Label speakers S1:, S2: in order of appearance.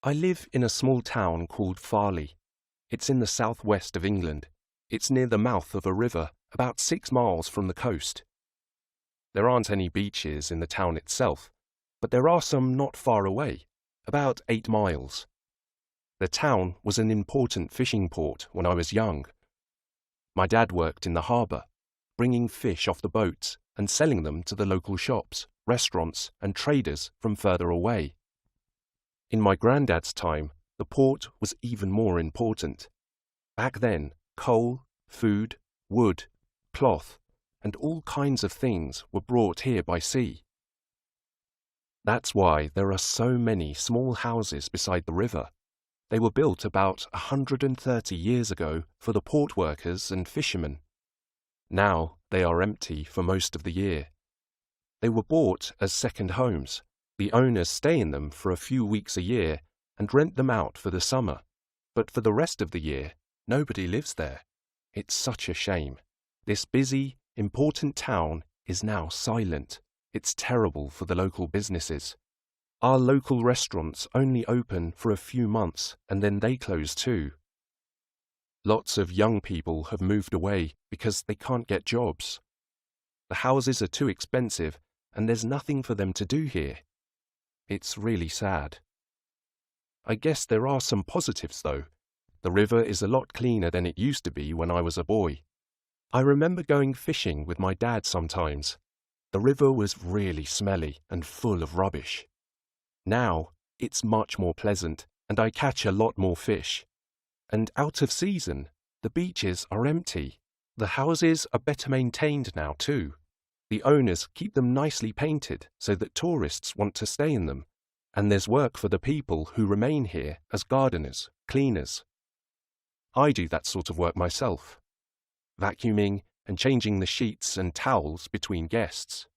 S1: I live in a small town called Farley. It's in the southwest of England. It's near the mouth of a river, about 6 miles from the coast. There aren't any beaches in the town itself, but there are some not far away, about 8 miles. The town was an important fishing port when I was young. My dad worked in the harbour, bringing fish off the boats and selling them to the local shops, restaurants and traders from further away. In my granddad's time, the port was even more important. Back then, coal, food, wood, cloth, and all kinds of things were brought here by sea. That's why there are so many small houses beside the river. They were built about 130 years ago for the port workers and fishermen. Now they are empty for most of the year. They were bought as second homes. The owners stay in them for a few weeks a year and rent them out for the summer. But for the rest of the year, nobody lives there. It's such a shame. This busy, important town is now silent. It's terrible for the local businesses. Our local restaurants only open for a few months and then they close too. Lots of young people have moved away because they can't get jobs. The houses are too expensive and there's nothing for them to do here. It's really sad. I guess there are some positives though. The river is a lot cleaner than it used to be when I was a boy. I remember going fishing with my dad sometimes. The river was really smelly and full of rubbish. Now, it's much more pleasant and I catch a lot more fish. And out of season, the beaches are empty. The houses are better maintained now too. The owners keep them nicely painted so that tourists want to stay in them. And there's work for the people who remain here as gardeners, cleaners. I do that sort of work myself, vacuuming and changing the sheets and towels between guests.